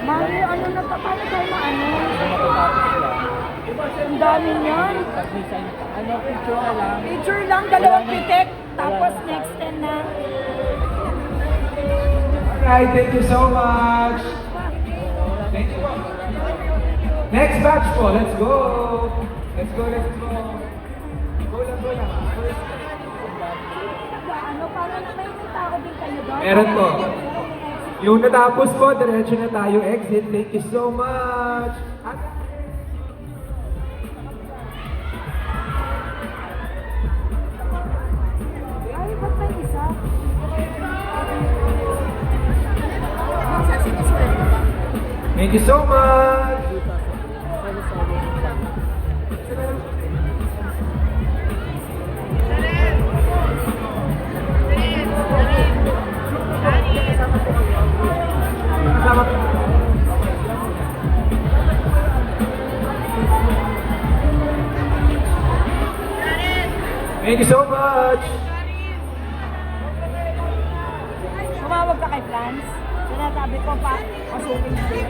Mami, ano na pa? Paano tayo maano? Ang dami niyan. Pag may sign, picture ka lang. Picture lang, dalawang pitik. Tapos next 10 na. Alright, thank you so much. Thank you po. Next batch po, let's go. Let's go, let's go. Go lang, go lang. Ano, para na may tao din kayo doon? Meron po. Yung natapos po, diretso na tayo exit. Thank you so much. Ay, ba't may isa? Thank you so much. Thank you so much. Tumawag ka kay Franz. Sinasabi ko pa, masukin siya.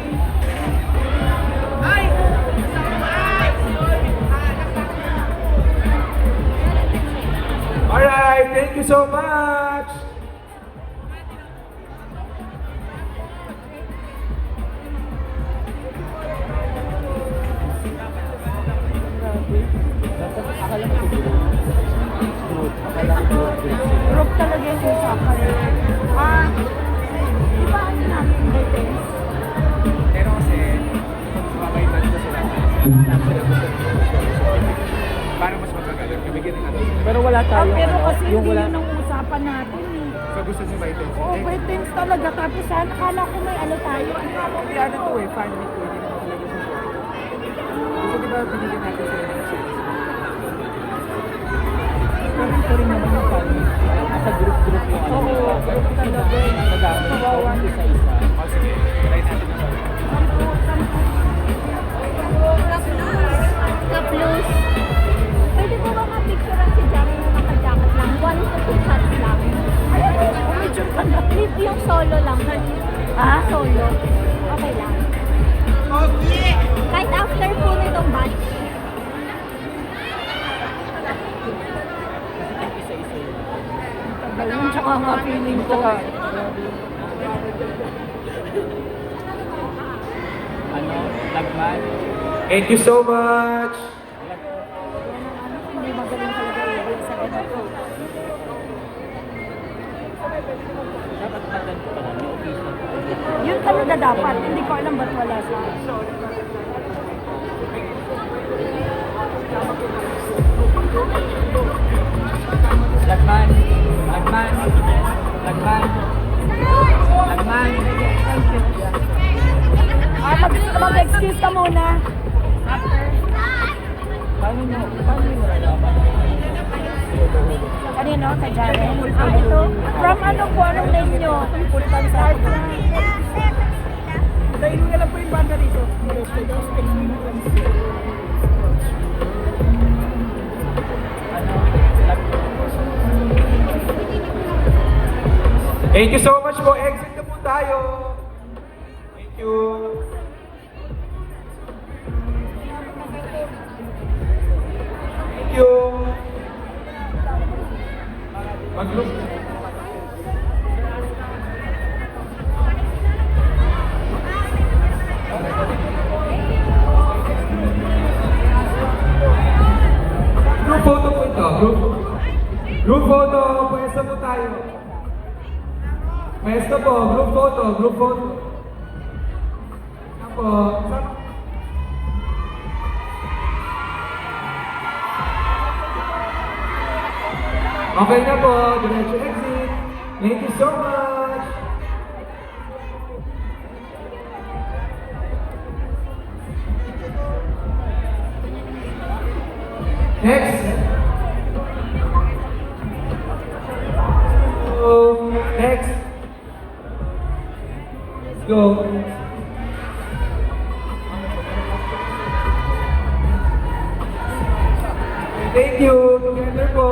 Alright, thank you so much. Akala ko group. Akala ko group. Group talaga yung usapan. Di ba ano natin dito? Pero kasi, mabaitan ko sila. Para mas magagaling. Kabigyan ng ano. Pero wala tayo. Pero kasi yung hindi wala. yun ang usapan natin eh. So gusto niyo baitan? Oo, breakdance talaga. Tapos sana, akala ko may ano tayo. Ano nga ba? Ano to eh, fan meet ko. Hindi naman talaga siya. So di ba binigyan natin sila ng chance? Pero ito rin naman yung fan. Nasa group-group yung ano. Oo, group talaga eh. Nagamit ko Kawawa. isa-isa. O sige, try natin na. Ka-plus. Pwede po ba ma-picturean si Jerry na naka-jacket lang? 1 to 2 shots lang. Ayun, picture ka na. Leave yung solo lang. Ha? Solo? Okay lang. Okay! Kahit after po nitong batch. Isa-isa yun. Tagal yun, tsaka nga feeling ko. Ano? Lagman. Thank you so much. Hindi magaling talaga ibig sa ganito. Dapat patan ko pala. May occasion. Yun talaga dapat. Hindi ko alam ba't wala sa Lagman. Lagman. Lagman. Lagman. Mag-excuse ka muna. Paano nyo nalalaman? Kanino? Kay Jaren? Ito. From ano po? Anong name nyo? Pulpan sa dahil nyo lang po yung banda dito. Thank you so much po. Exit na po tayo. Thank you. Thank you. Mag-group. Group photo po ito. Group photo. Pwesto po tayo. Pwesto po. Group photo. Group photo. Apo. Okay na po. Diretso exit. Thank you so much. Next. Next. Let's go. Thank you. Together po.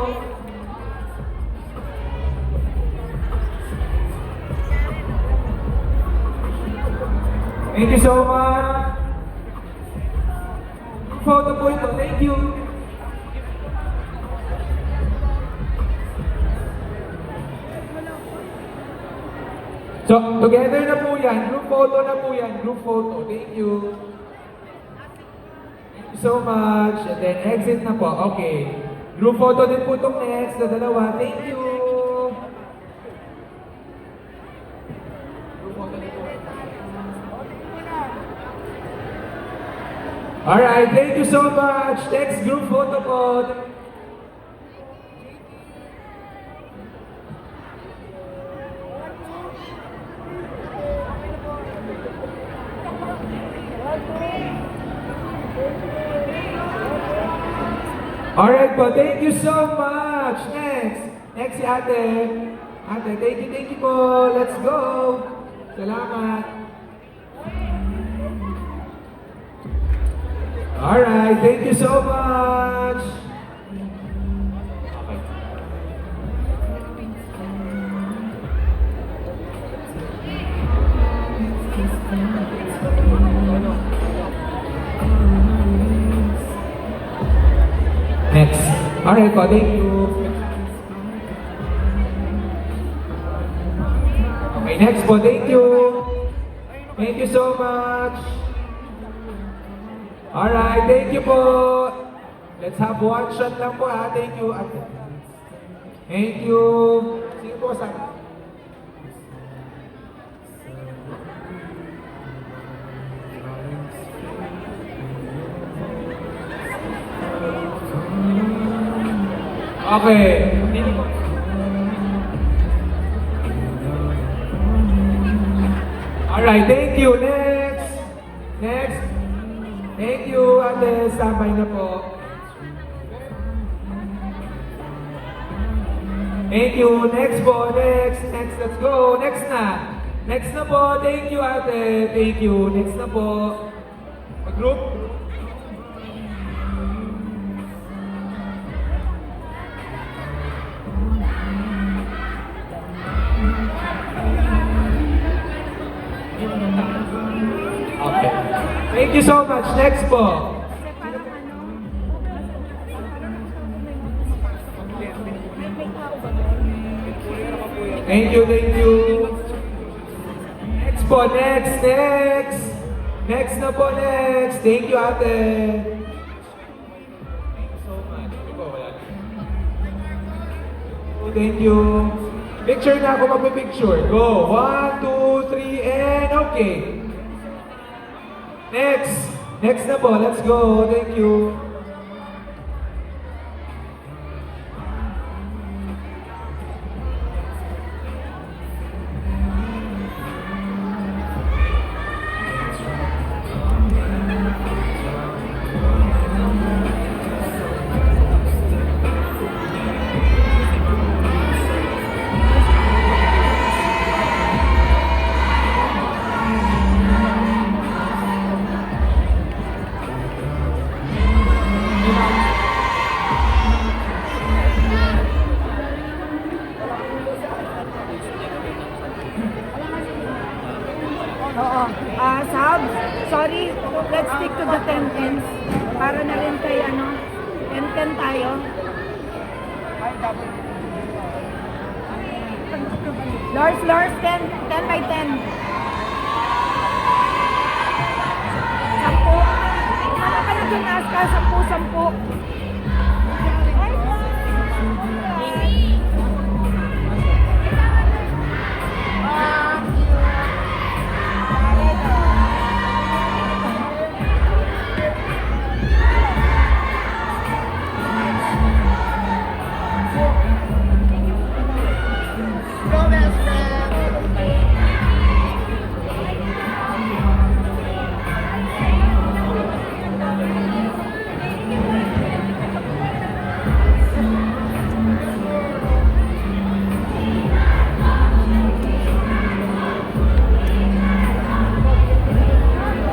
Thank you so much. Photo po ito. Thank you. So, together na po yan. Group photo na po yan. Group photo. Thank you. Thank you so much. And then exit na po. Okay. Group photo din po itong next na dalawa. Thank you. Group photo din po. Alright, thank you so much. Next group photo po. Alright po, thank you so much. Next si ate. Ate, thank you po. Let's go. Salamat. Alright, thank you so much. Okay. Next. Alright po, thank you. Okay, next po, thank you. Thank you so much. Alright, thank you po. Let's have one shot lang po ha. Thank you. Thank you. Sige po sa... Okay. Alright, thank you. Next. Thank you, ate. Sabay na po. Thank you. Next po. Next. Let's go. Next na po. Thank you, ate. Thank you. Next na po. Group. Okay. Thank you so much. Next po. Thank you. Next po, next. Next na po, next. Thank you, ate. Thank you so much. Thank you. Picture na ako, magpipicture. Go. 1, 2, 3, and okay. Next na po. Let's go. Thank you. Oo. Sab, sorry, let's stick to the 10 ends. Para na rin kay 10 tayo. Lars, 10 by 10. 10. Ano ka na dun, Aska? 10.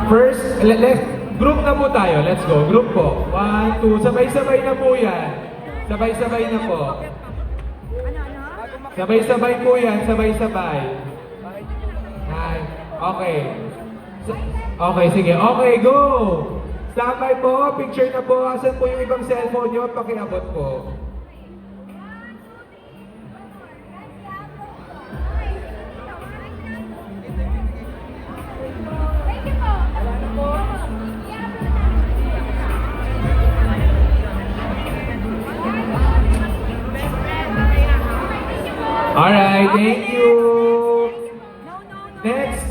First, group na po tayo. Let's go. Group po. 1, 2. Sabay-sabay na po yan. Sabay-sabay na po. Sabay-sabay po yan. Sabay-sabay. Okay. Okay, sige. Okay, go! Standby po, picture na po. Asan po yung ibang cellphone nyo? Pakiabot po. Alright, thank you! Next!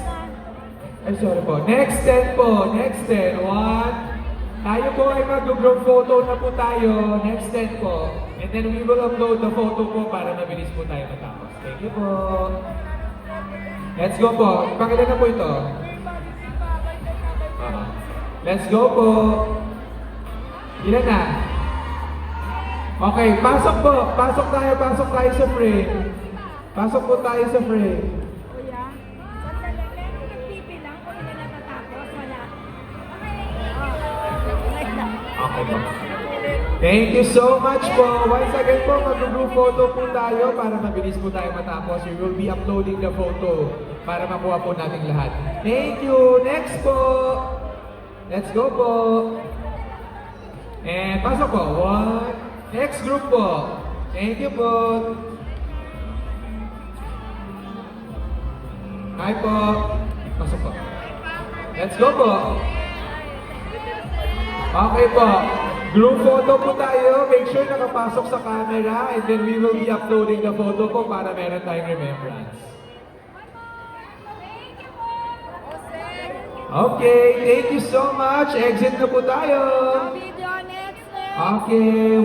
Ay, sorry po. Next 10 po. Next 10. 1. Tayo po ay mag-group photo na po tayo. Next 10 po. And then we will upload the photo po para mabilis po tayo matapos. Thank you po. Let's go po. Pakilan na po ito. Let's go po. Ilan na? Okay, pasok po. Pasok tayo sa frame. Pasok po tayo sa frame. Kuya, sandali. Meron nagbibilang kung ilan na natapos. Wala. Okay po. Thank you so much po. Once again po, mag-group photo po tayo para mabilis po tayo matapos. We will be uploading the photo para makuha po natin lahat. Thank you. Next po. Let's go po. And pasok po. 1. Next group po. Thank you po. Hi po. Pasok po. Let's go po. Okay po. Group photo po tayo. Make sure nakapasok sa camera and then we will be uploading the photo po para meron tayong remembrance. Okay, thank you so much. Exit na po tayo. Video next. Okay.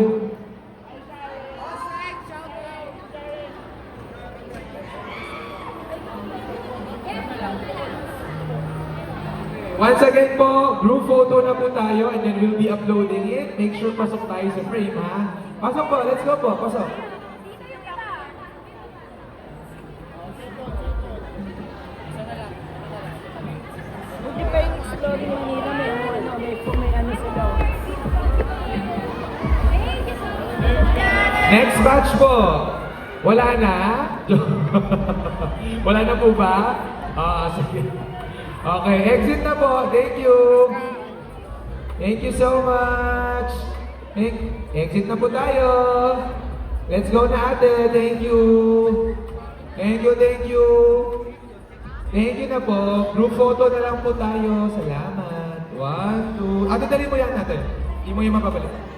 Once again po, group photo na po tayo and then we'll be uploading it. Make sure pasok tayo sa frame, ha? Pasok po, let's go po, pasok. Buti pa yung Exploring Manila, may ano sila. Next batch po. Wala na? Wala na po ba? Sige. Okay, exit na po. Thank you. Thank you so much. Exit na po tayo. Let's go na ate. Thank you. Thank you, thank you. Thank you na po. Group photo na lang po tayo. Salamat. 1, 2. Ate, dali mo yan ate. Hindi mo yung mapabalik.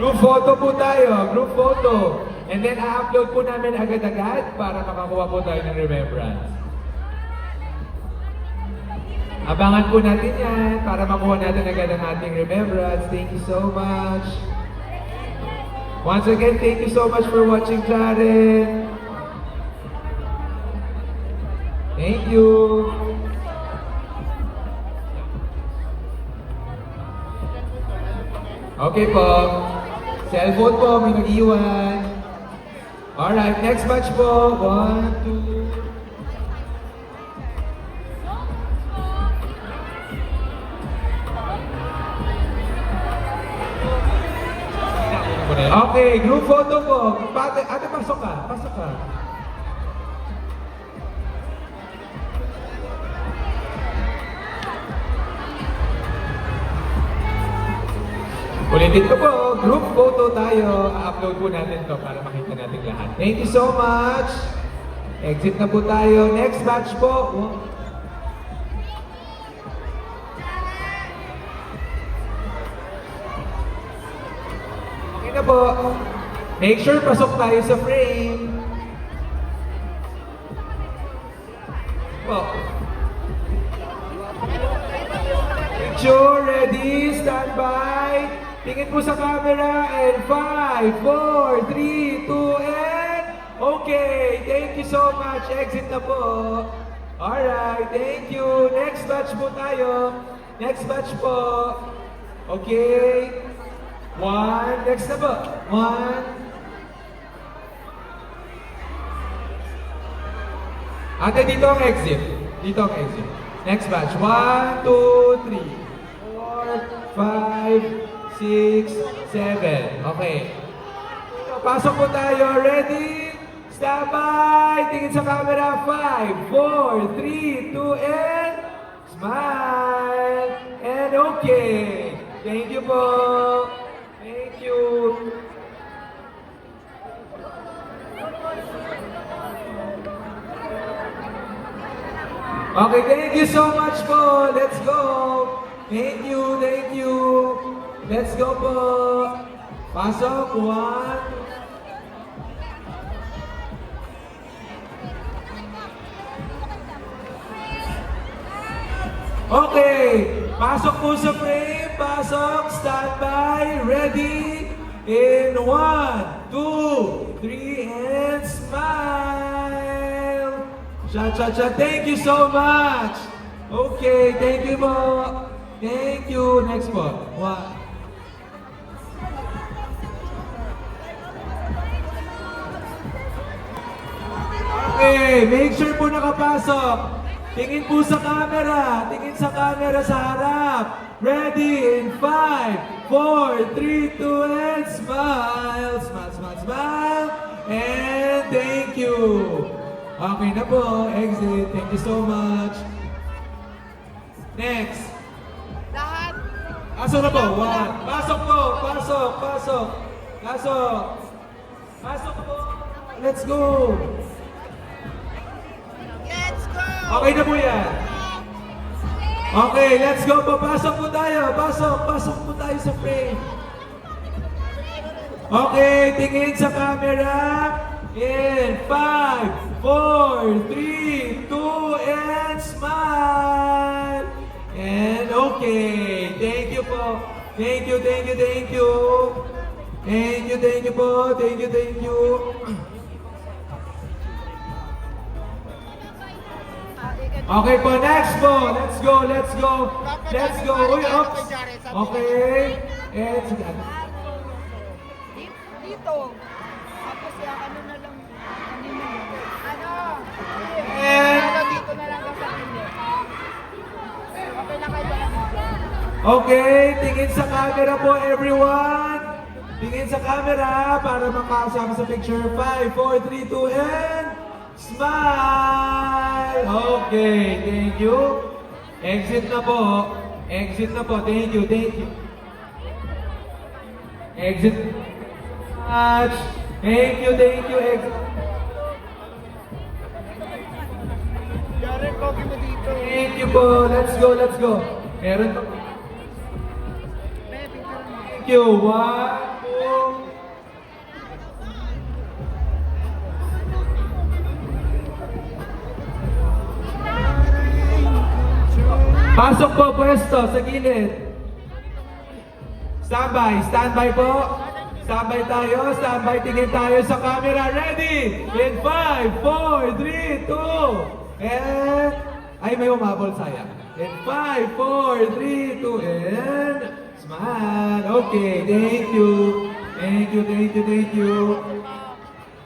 Group photo po tayo, group photo. And then, i-upload po namin agad-agad para makakuha po tayo ng remembrance. Abangan po natin yan para makuha natin agad ang ating remembrance. Thank you so much. Once again, thank you so much for watching, Karen. Thank you. Okay po. Cellphone po, may nag-iwan. Alright, next batch po. 1, 2. Okay, group photo po. Ate, pasok ka. Pasok ka. Ulitin ko po, group photo tayo. I-upload po natin to para makita natin lahat. Thank you so much. Exit na po tayo. Next batch po. Okay na po. Make sure pasok tayo sa frame. Po. Picture, ready, stand by. Tingin po sa camera and 5, 4, 3, 2, and okay, thank you so much. Exit na po. Alright, thank you. Next batch po tayo. Next batch po. Okay. 1, next na po. 1. Ate, dito ang exit. Dito ang exit. Next batch. 1, 2, 3, 4, 5, 6, 7. Okay. Pasok po tayo. Ready? Stand by. Tingin sa camera. 5, 4, 3, 2, and smile. And okay. Thank you po. Thank you. Okay, thank you so much po. Let's go. Thank you, thank you. Let's go po. Pasok, 1. Okay, pasok po sa frame. Pasok, standby, ready. In 1, 2, 3, and smile. Cha-cha-cha, thank you so much. Okay, thank you po. Thank you. Next po. 1. Okay, make sure po nakapasok. Tingin po sa camera. Tingin sa camera sa harap. Ready in 5, 4, 3, 2, and smile. Smile, smile, smile. And thank you. Okay na po. Exit. Thank you so much. Next. Lahat. Pasok na po. 1. Pasok po. Pasok. Pasok. Pasok. Pasok po. Let's go. Let's go! Okay na po yan. Okay, let's go. Papasok po tayo. Pasok. Pasok po tayo sa frame. Okay, tingin sa camera. In 5, 4, 3, 2, and smile. And okay. Thank you po. Thank you, thank you, thank you. Thank you, thank you po. Thank you, thank you. Okay po, next po. Let's go, let's go. Let's go. Uy, oops. Okay. And sige. Dito. Tapos yung ano na lang. Ano? And Ano dito na lang sa akin. Okay na kayo. okay, tingin sa camera po everyone. Tingin sa camera para makasama sa picture. 5, 4, 3, 2, and smile! Okay, thank you. Exit na po. Exit na po. Thank you, thank you. Exit. Much. Thank you, thank you. Exit. Yaren, pogi mo dito. Thank you po. Let's go, let's go. Meron pa. Thank you. 1, 2. Pasok po, pwesto, sa gilid. Standby, standby po. Standby tayo, standby, tingin tayo sa camera. Ready? In 5, 4, 3, 2, and... Ay, may umabol, sayang. In 5, 4, 3, 2, and... Smile. Okay, thank you. Thank you, thank you, thank you.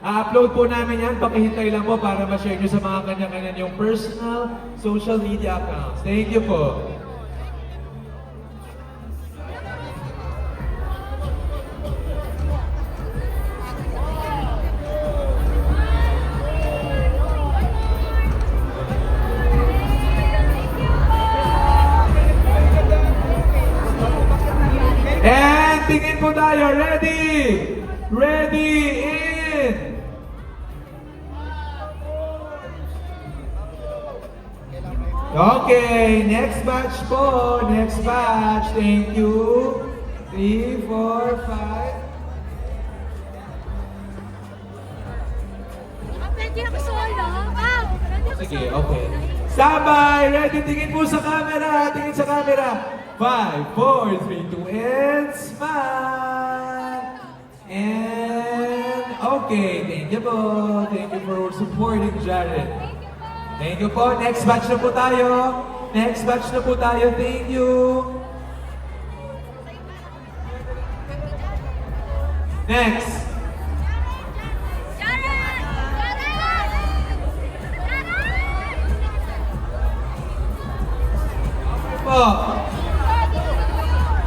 upload po namin yan, pakihintay lang po para ma-share nyo sa mga kanya-kanya yung personal social media accounts. Thank you po. And tingin po tayo, ready? Ready, in! Okay, next batch po, next batch. Thank you. 3, 4, 5. Pwede ako solo. Pwede ako Sige, solo. okay. Standby! Ready? Tingin po sa camera. Tingin sa camera. 5, 4, 3, 2, and smile! And okay, thank you po. Thank you for supporting Jared. Thank you po. Next batch na po tayo. Next batch na po tayo. Thank you. Next. Jared! Po.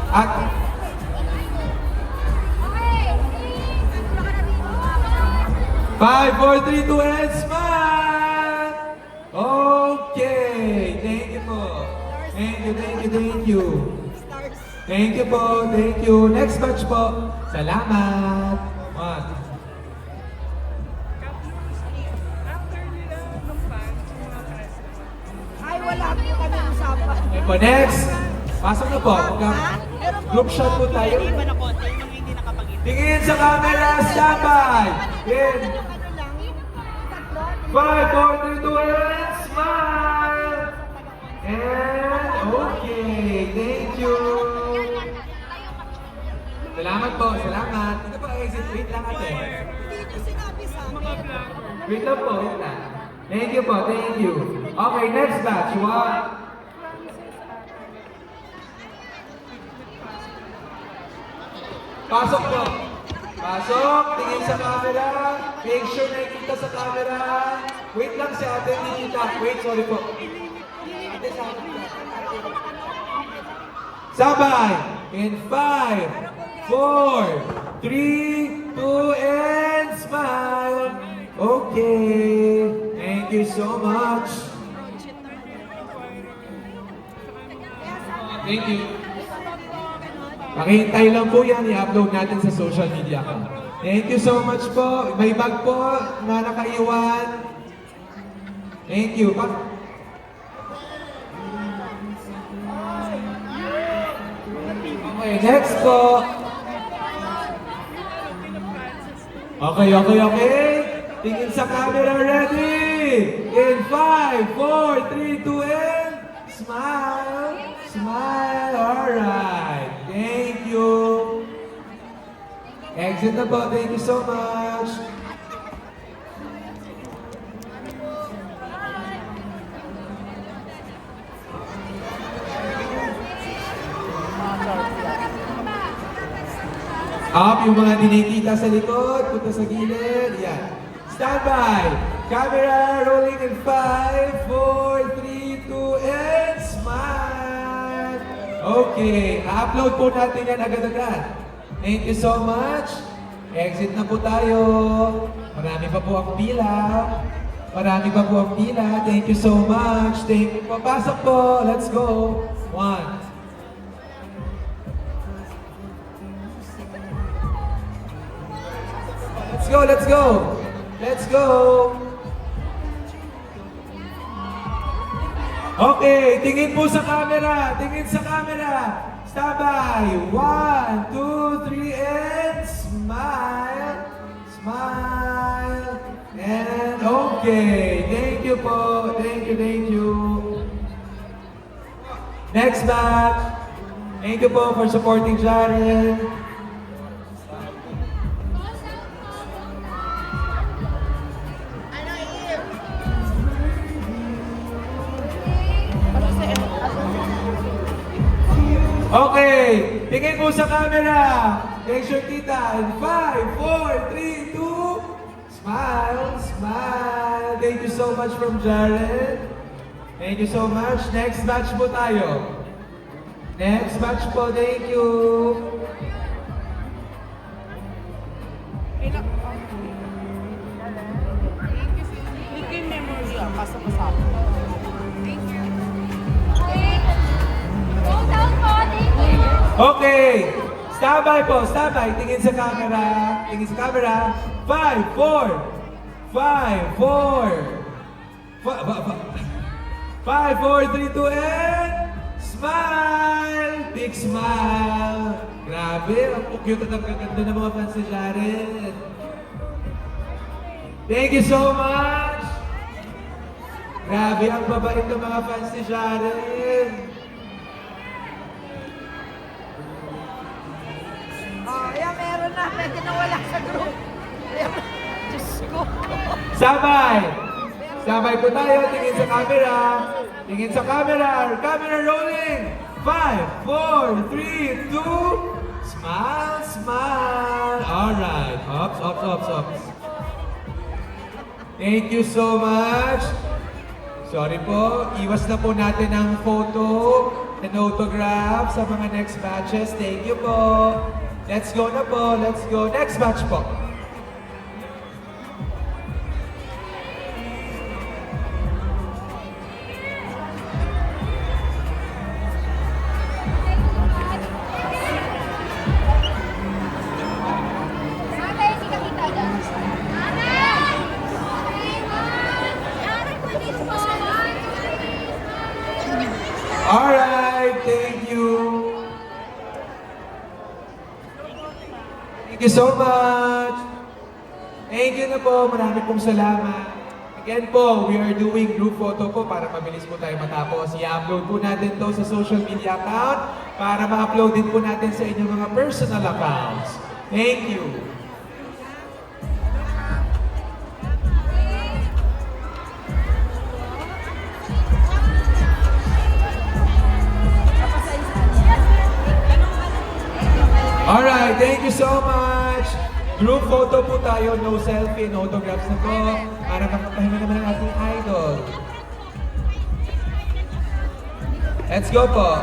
At Okay, 5, 4, 3, 2, and smile! Okay, thank you po. Thank you, thank you, thank you. Stars. Thank you po, thank you. Next batch po. Salamat. One. Ay, wala po kami usapan. Okay po, next. Pasok na po. Group shot po tayo. Tingin sa camera, standby. In Ano lang, tatlo. 5, 4, 3, 2, and smile. And okay, thank you. Salamat po, salamat. Ito po, exit. Wait lang ate. Hindi nyo sinabi sa akin. Wait lang po, wait lang. Thank you po, thank you. Okay, next batch. One. Pasok po. Pasok, tingin sa camera. Make sure nakikita sa camera. Wait lang si ate, hindi kita. Wait, sorry po. Ate, sabay. In 5, 4, 3, 2, and smile. Okay. Thank you so much. Thank you. Pakihintay lang po yan, i-upload natin sa social media ka. Thank you so much po. May bag po na nakaiwan. Thank you. Okay, next po. Okay. Tingin sa camera, ready? In 5, 4, 3, 2, and smile. Smile. Alright. Thank you. Exit na po. Thank you so much. Up yung mga dinikita sa likod, punta sa gilid. Yan. Standby. Camera rolling in 5, 4, 3, 2, and smile. Okay. I-upload po natin yan agad-agad. Thank you so much. Exit na po tayo. Marami pa po ang pila. Marami pa po ang pila. Thank you so much. Thank you. Papasok po. Let's go. 1. Let's go. Let's go. Okay, tingin po sa camera. Tingin sa camera. Standby. 1, 2, 3, and smile. Smile. And okay. Thank you po. Thank you. Next batch. Thank you po for supporting Jaren. Ano, Ian? Okay, tingin po sa camera. Make sure kita. In 5, 4, 3, 2. Smile, smile. Thank you so much from Jared. Thank you so much. Next batch po tayo. Next batch po, thank you. Okay, standby po, standby. Tingin sa camera. Tingin sa camera. 5, 4, 5, 4, 3, 2, and smile! Big smile! Grabe, ang cute at ang gaganda ng mga fans ni Jared. Thank you so much! Grabe, ang babait ng mga fans ni Jared. Oh, yan, meron na. Medyo nawala sa group. Ayan. Diyos ko. Sabay! Sabay po tayo, tingin sa camera. Tingin sa camera. Camera rolling. 5, 4, 3, 2. Smile, smile. Alright. Ops. Thank you so much. Sorry po, iwas na po natin ang photo and autograph sa mga next batches. Thank you po. Let's go na po. Let's go. Next batch po. you so much. Thank you na po. Marami pong salamat. Again po, we are doing group photo po para mabilis po tayo matapos. I-upload po natin to sa social media account para ma-upload din po natin sa inyong mga personal accounts. Thank you. Alright, thank you so much. Group photo po tayo, no selfie, no autographs na po. Para makapahinga naman ang ating idol. Let's go po.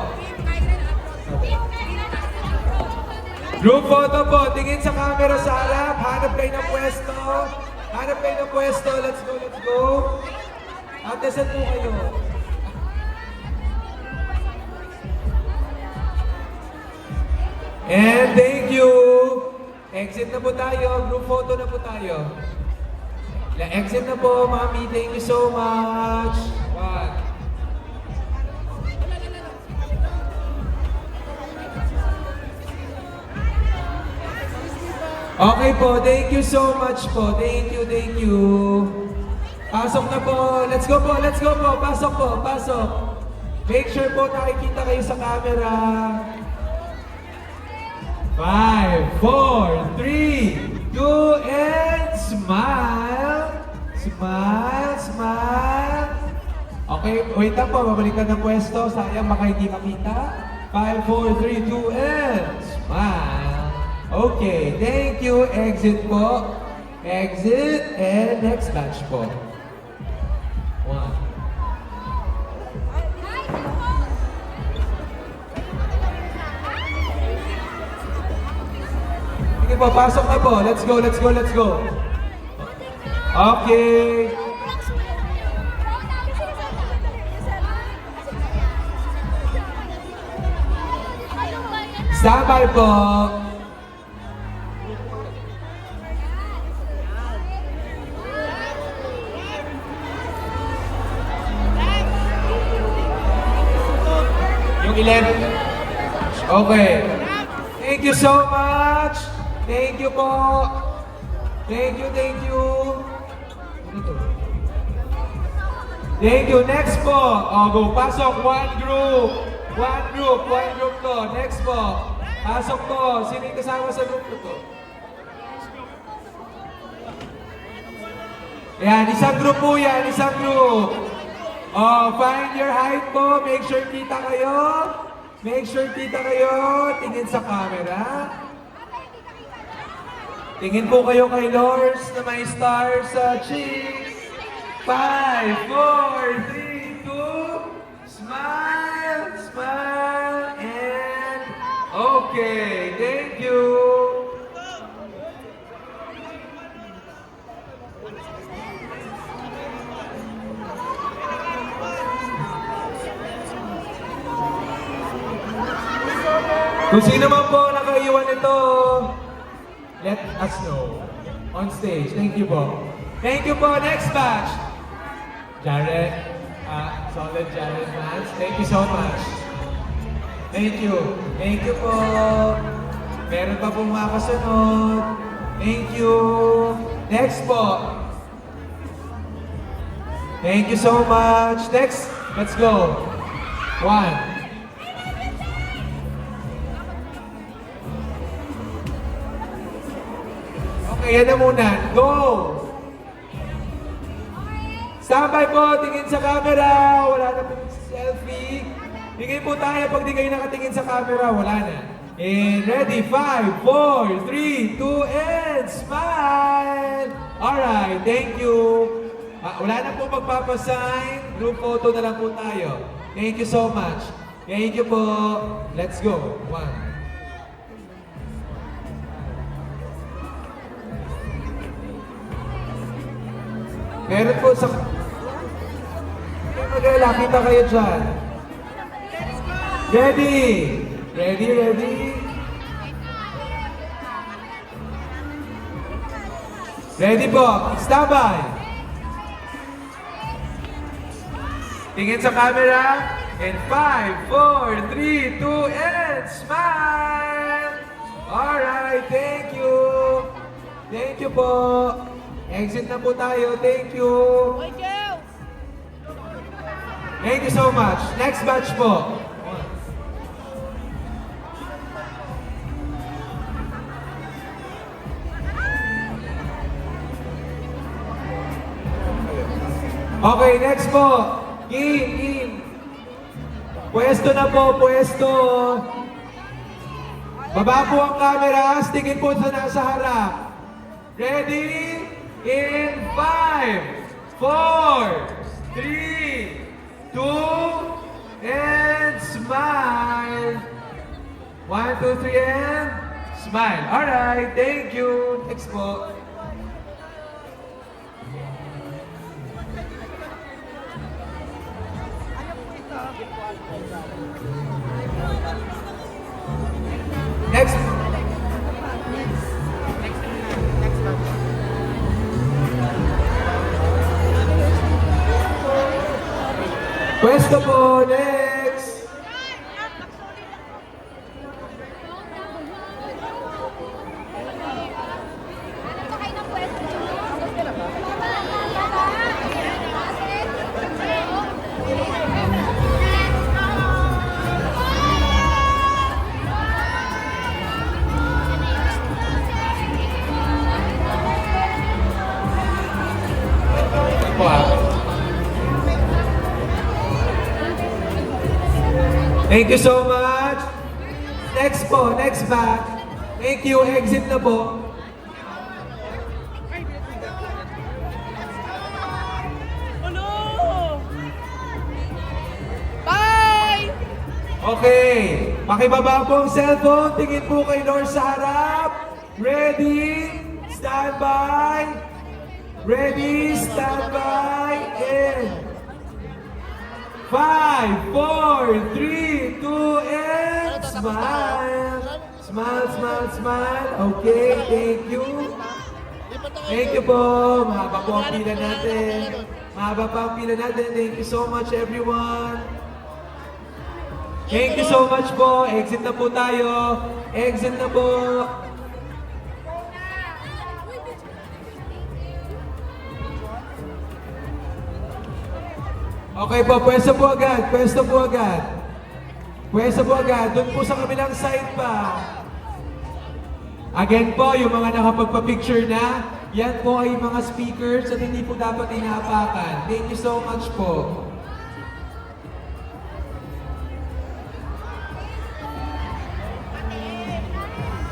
Group photo po, tingin sa camera sa harap. Hanap kayo ng pwesto. Hanap kayo ng pwesto. Let's go, let's go. At nasan po kayo? And thank you. Exit na po tayo. Group photo na po tayo. Exit na po, Mami. Thank you so much. One. Okay po. Thank you so much po. Thank you, thank you. Pasok na po. Let's go po, let's go po. Pasok po, pasok. Make sure po nakikita kayo sa camera. 5, 4, 3, 2, and smile! Smile, smile! Okay, wait lang po, babalikan ng pwesto. Sayang baka hindi makita. 5, 4, 3, 2, and smile! Okay, thank you. Exit po. Exit, and next batch po. 1. Sige po, pasok na po. Let's go, let's go, let's go. Okay. Standby po. Yung 11. Okay. Thank you so much. Thank you po. Thank you, thank you. Thank you. Next po. Go. Pasok. One group. One group. One group to. Next po. Pasok po. Sino yung kasama sa group to? Yan. Isang group po yan. Isang group. Find your height po. Make sure kita kayo. Make sure kita kayo. Tingin sa camera. Tingin po kayo kay Lors na may star sa cheeks. 5, 4, 3, 2, smile, smile, and okay. Thank you. Kung sino man po nakaiwan nito, let us know on stage. Thank you po. Thank you po. Next batch. Jared. Solid Jared fans. Thank you so much. Thank you. Thank you po. Meron pa pong mga kasunod. Thank you. Next po. Thank you so much. Next. Let's go. 1. Okay, yan na muna. Go! Standby po, tingin sa camera. Wala na pong selfie. Tingin po tayo pag di kayo nakatingin sa camera. Wala na. And ready, 5, 4, 3, 2, and smile! Alright, thank you. Wala na po magpapasign. Group photo na lang po tayo. Thank you so much. Thank you po. Let's go. 1. Meron po sa... Magala, kita kayo dyan. Ready? Ready, ready? Ready po. Standby. Tingin sa camera. And 5, 4, 3, 2, and smile! Alright, thank you! Thank you po. Exit na po tayo. Thank you. Uy, girls! Thank you so much. Next batch po. Okay, next po. Game. Pwesto na po, pwesto. Baba po ang camera, tingin po sa nasa harap. Ready? In 5, 4, 3, 2, and smile. 1, 2, 3, and smile. Alright, thank you. Next po. Next. Pwesto po, next. Thank you so much. Next po, next back. Thank you, exit na po. Ano? Bye! Okay, pakibaba po ang cellphone. Tingin po kay Lord sa harap. Ready? Stand by. Ready? Stand by. And 5, 4, 3, 2, and smile. Smile, smile, smile. Okay, thank you. Thank you po. Mahaba po ang pila natin. Mahaba pa ang pila natin. Thank you so much, everyone. Thank you so much po. Exit na po tayo. Exit na po. Okay po, pwesto po agad. Pwesto po agad. Pwesto po agad. Doon po sa kabilang side pa. Again po, yung mga nakapagpa-picture na, yan po ay mga speakers at hindi po dapat inaapakan. Thank you so much po.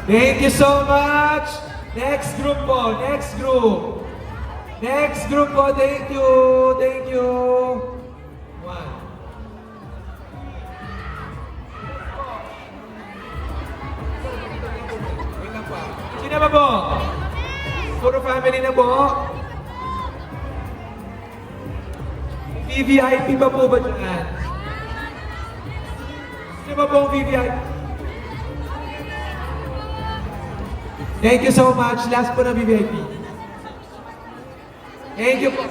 Thank you so much. Next group po, next group. Next group po, thank you. Thank you. One. Wait lang pa. Sino ba po? Puro family na po. VVIP ba po ba dyan? Sino ba po ang VVIP? Thank you so much. Last po na VVIP. Thank you po.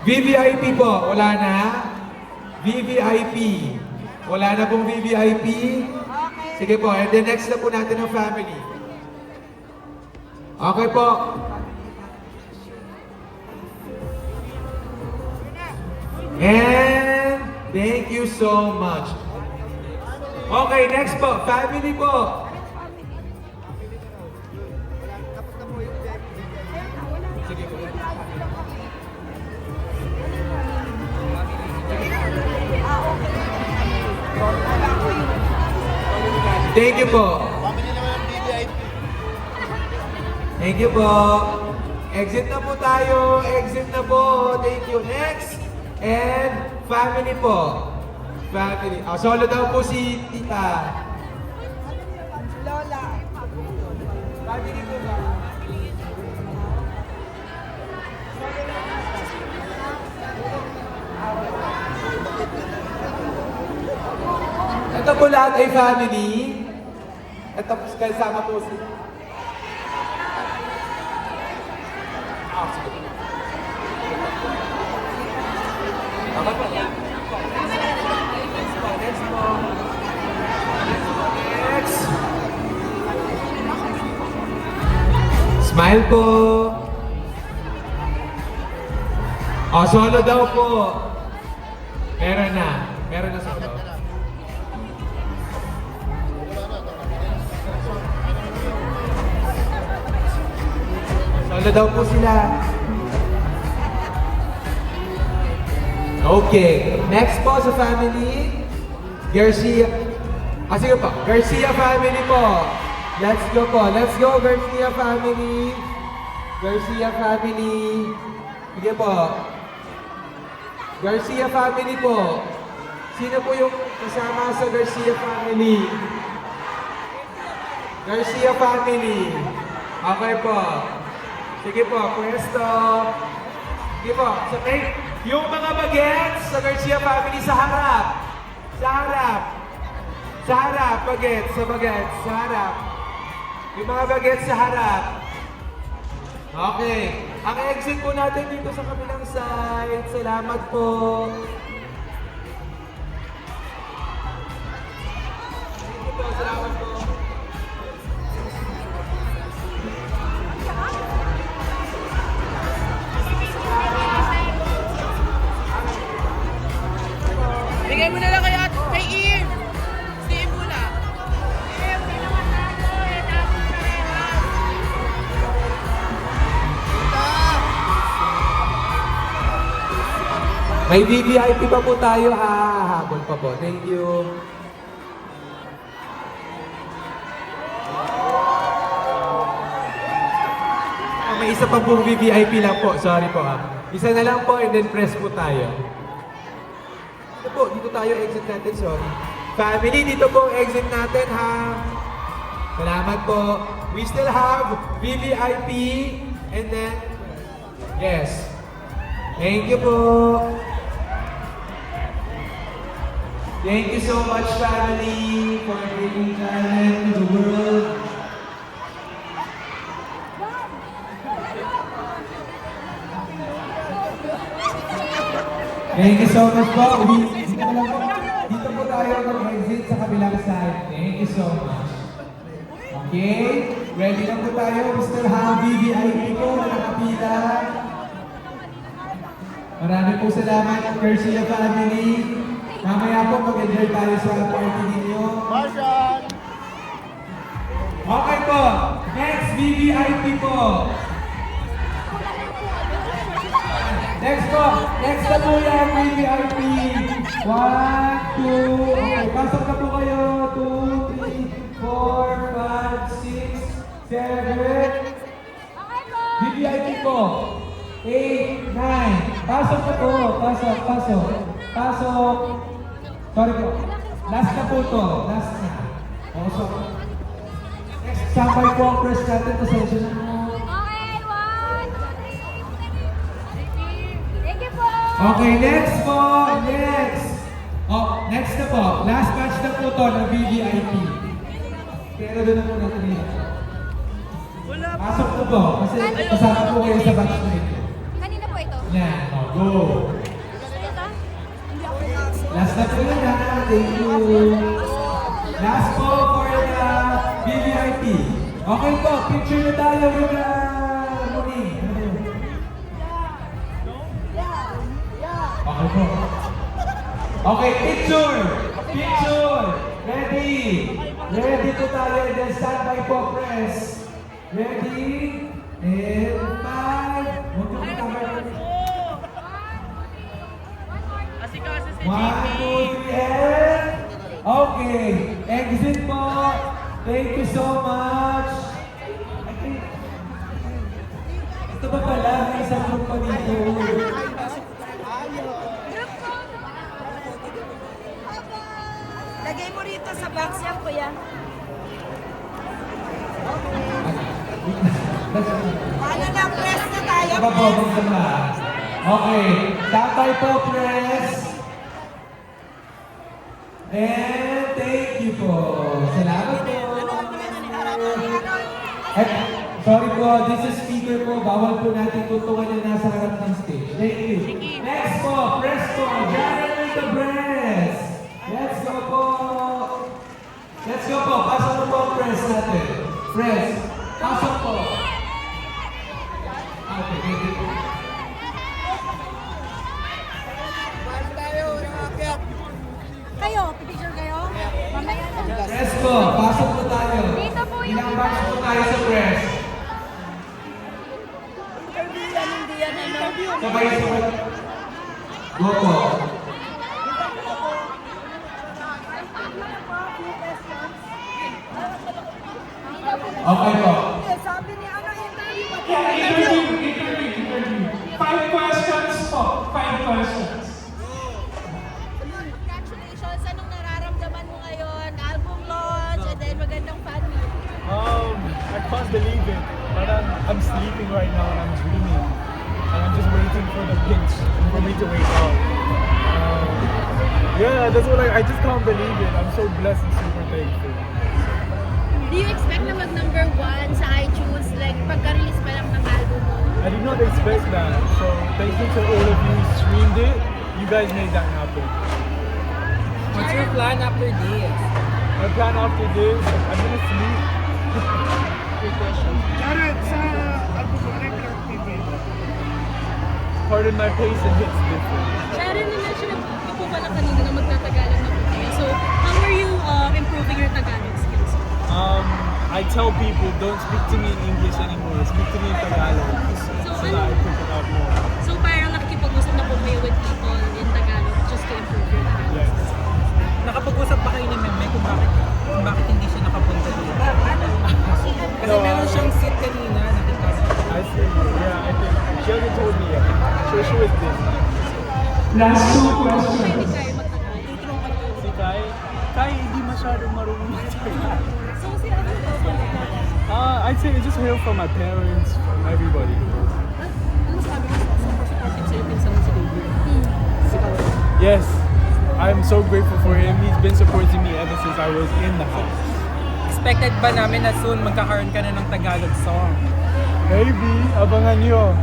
VVIP po, wala na. VVIP. Wala na pong VVIP. Sige po, and then next na po natin ang family. Okay po. And thank you so much. Okay, next po, family po. Sige po. Thank you po. Thank you po. Exit na po tayo. Exit na po. Thank you. Next. And family po. Family. Solo daw po si Tita. Lola. Family po ba? Ito po lahat ay family. Ito po kasama po si... Sige. Okay po. Next. Smile po. O, solo daw po. Meron na. Meron na solo. Solo daw po sila. Okay. Next po sa family. Garcia. Sige po. Garcia family po. Let's go po. Let's go, Garcia family. Garcia family. Sige po. Garcia family po. Sino po yung kasama sa Garcia family? Garcia family. Okay po. Sige po, pwesto. Sige po. Yung mga bagets sa Garcia family sa harap. Sa harap. Sa harap, bagets. Sa bagets. Sa harap. Yung mga bagets sa harap. Okay. Ang exit po natin dito sa kabilang side. Salamat po. Thank you po. Salamat po. Bigay mo na lang kay Eve. Si Eve muna. May VVIP pa po tayo ha. Habol pa po. Thank you. May isa pa pong VVIP lang po. Sorry po ha. Isa na lang po and then press po tayo. Dito po. Dito tayo exit natin. Sorry. Family, dito po exit natin ha. Salamat po. We still have VVIP and then yes. Thank you po. Thank you so much, family, for bringing talent to the world. Thank you so much po. Dito po tayo mag-exit sa kabilang side. Thank you so much. Okay, ready na po tayo. We still have VVIP po na nakapila. Marami po salamat, Garcia family. Mamaya po mag-enjoy tayo sa party ninyo. Okay po, next VVIP po. Next po, next na po yan, VVIP. 1, 2, okay, pasok na po kayo. 2, 3, 4, 5, 6, 7. VVIP po. 8, 9. Pasok na po. Pasok, pasok. Pasok. Sorry po. Last na po to. Last na. So, next, sabay po ang press natin. Pasensya na po. Okay, 1, 2, 3. Thank you po. Okay, next po. Next. Oh, next na po. Last match na po to ng VVIP. Pero doon na po natin dito. Pasok na po. Kasi kasama po kayo sa batch na ito. Kanina po ito. Yan. Oh, go. Ito? Last na po yun ha. Thank you. Last po for the VVIP. Okay po, picture na tayo with the Muni. Okay po. Okay, picture. Picture. Ready. Ready po tayo. Then stand by po, press. Ready. And 5. Huwag po camera. 1, 2, 3, and... Okay. Exit po. Thank you so much. Ito ba pala? May isang group pa dito. Lagay mo rito sa box yan, kuya. Ano na, press na tayo, Ito po, press. dito na. Okay. Tatay po, press. And thank you po. Salamat po. Sorry po, this is speaker po. Bawal po natin tutungan na nasa harap ng stage. Thank you. Next po, press po. Janet with the press. Let's go po. Let's go po. Pasok na po ang press natin. Press. Pasok po. Express. Hindi yan ano. Sabay-sabay. Go po. Okay po. Sabi ni ano, interview. Interview. 5 questions po. 5 questions. Congratulations! Anong nararamdaman mo ngayon? Album launch and then magandang fan meet. I can't believe it. Parang I'm sleeping right now and I'm dreaming. And I'm just waiting for the pinch for me to wake up. Yeah, that's what I just can't believe it. I'm so blessed and super thankful. Do you expect na mag-number 1 sa iTunes like pagka-release pa lang ng album mo? I did not expect that. So thank you to all of you who streamed it. You guys made that happen. What's your plan after this? My plan after this, I'm gonna sleep. Jared, sa album mo, regular TV. Pardon my pace and hits different. Sharon, na-mention na po pala kanina na magtatagalan na po kayo. So, how are you improving your Tagalog skills? I tell people don't speak to me in English anymore. Speak to me in Tagalog so that I pick it up more. So, parang nakikipag-usap na po kayo with people in Tagalog just to improve your Tagalog Yes. skills. Nakapag-usap ba kayo ni Meme kung bakit hindi siya nakapunta dito? Kasi No, meron siyang seat kanina, nakita ko. I see. Yeah, I think she hasn't told me yet. She was busy. Last 2 Pwede questions. kayo magtagalog. Si Kai hindi masyadong marunong mag-Tagalog. So, si ano po? I'd say I just hear from my parents, from everybody. Ano sabi mo sa supportive sa'yo pinsan mo si David? Yes, I'm so grateful for him. He's been supporting me ever since I was in the house. Expected ba namin na soon magkakaroon ka na ng Tagalog song? Maybe, abangan nyo.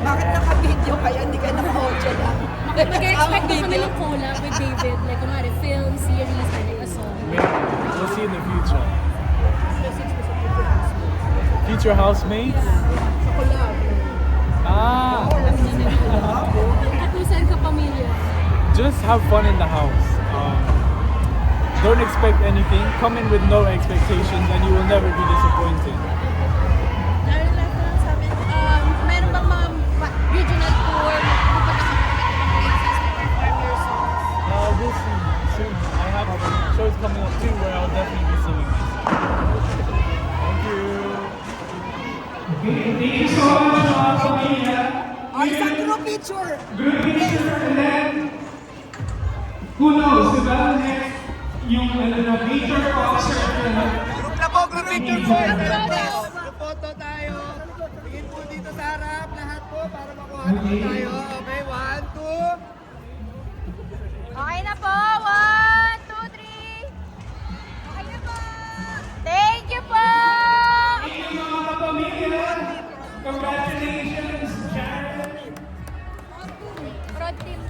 Bakit naka-video kaya hindi ka naka-audio lang? Mag-expect ko nilang collab with David, like kumari film, series, or like a song. Maybe. We'll see in the future. Future housemates? Sa collab. Katusan ka pamilya. Just have fun in the house. Don't expect anything. Come in with no expectations and you will never be disappointed. Darren, last na lang sa amin. Meron bang mga regional tour? Pupunta ka mga places to perform your songs? We'll see soon. I have shows coming up too where I'll definitely be singing this. Thank you. Okay, thank you so much, mga pamilya. Ay, sa group picture. Good picture, and then, who knows, diba? Next, yung major concert na Group na po, group picture po. Photo tayo. Tingin po dito sa harap, lahat po, para makuha na po tayo. Okay, 1, 2. Okay na po. 1, 2, 3. Okay na po. Thank you po. Thank you mga kapamilya. Congratulations, Jared. Broad team.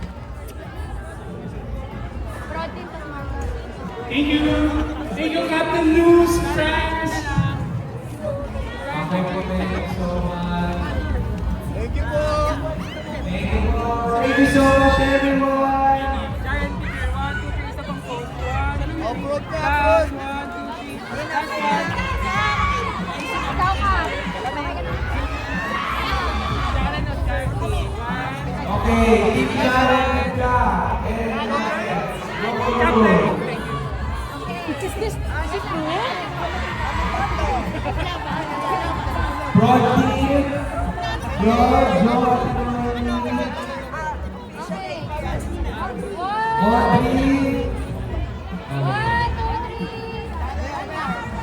Broad team tas Marvel. Thank you. Thank you, Captain Luz, friends. Okay po, thank you so much. Thank you po. Thank you po. Thank you so much, everyone. Giant picture, 1, 2, 3, isa pang photo. 1, Off-road ka, last, off-road. 1, 2, 3. Last one. Ikaw ka. Sharon at Carly. 1. Okay, keep Jared ka. And go. Is this true? Broad team. Broad, Okay. Audrey.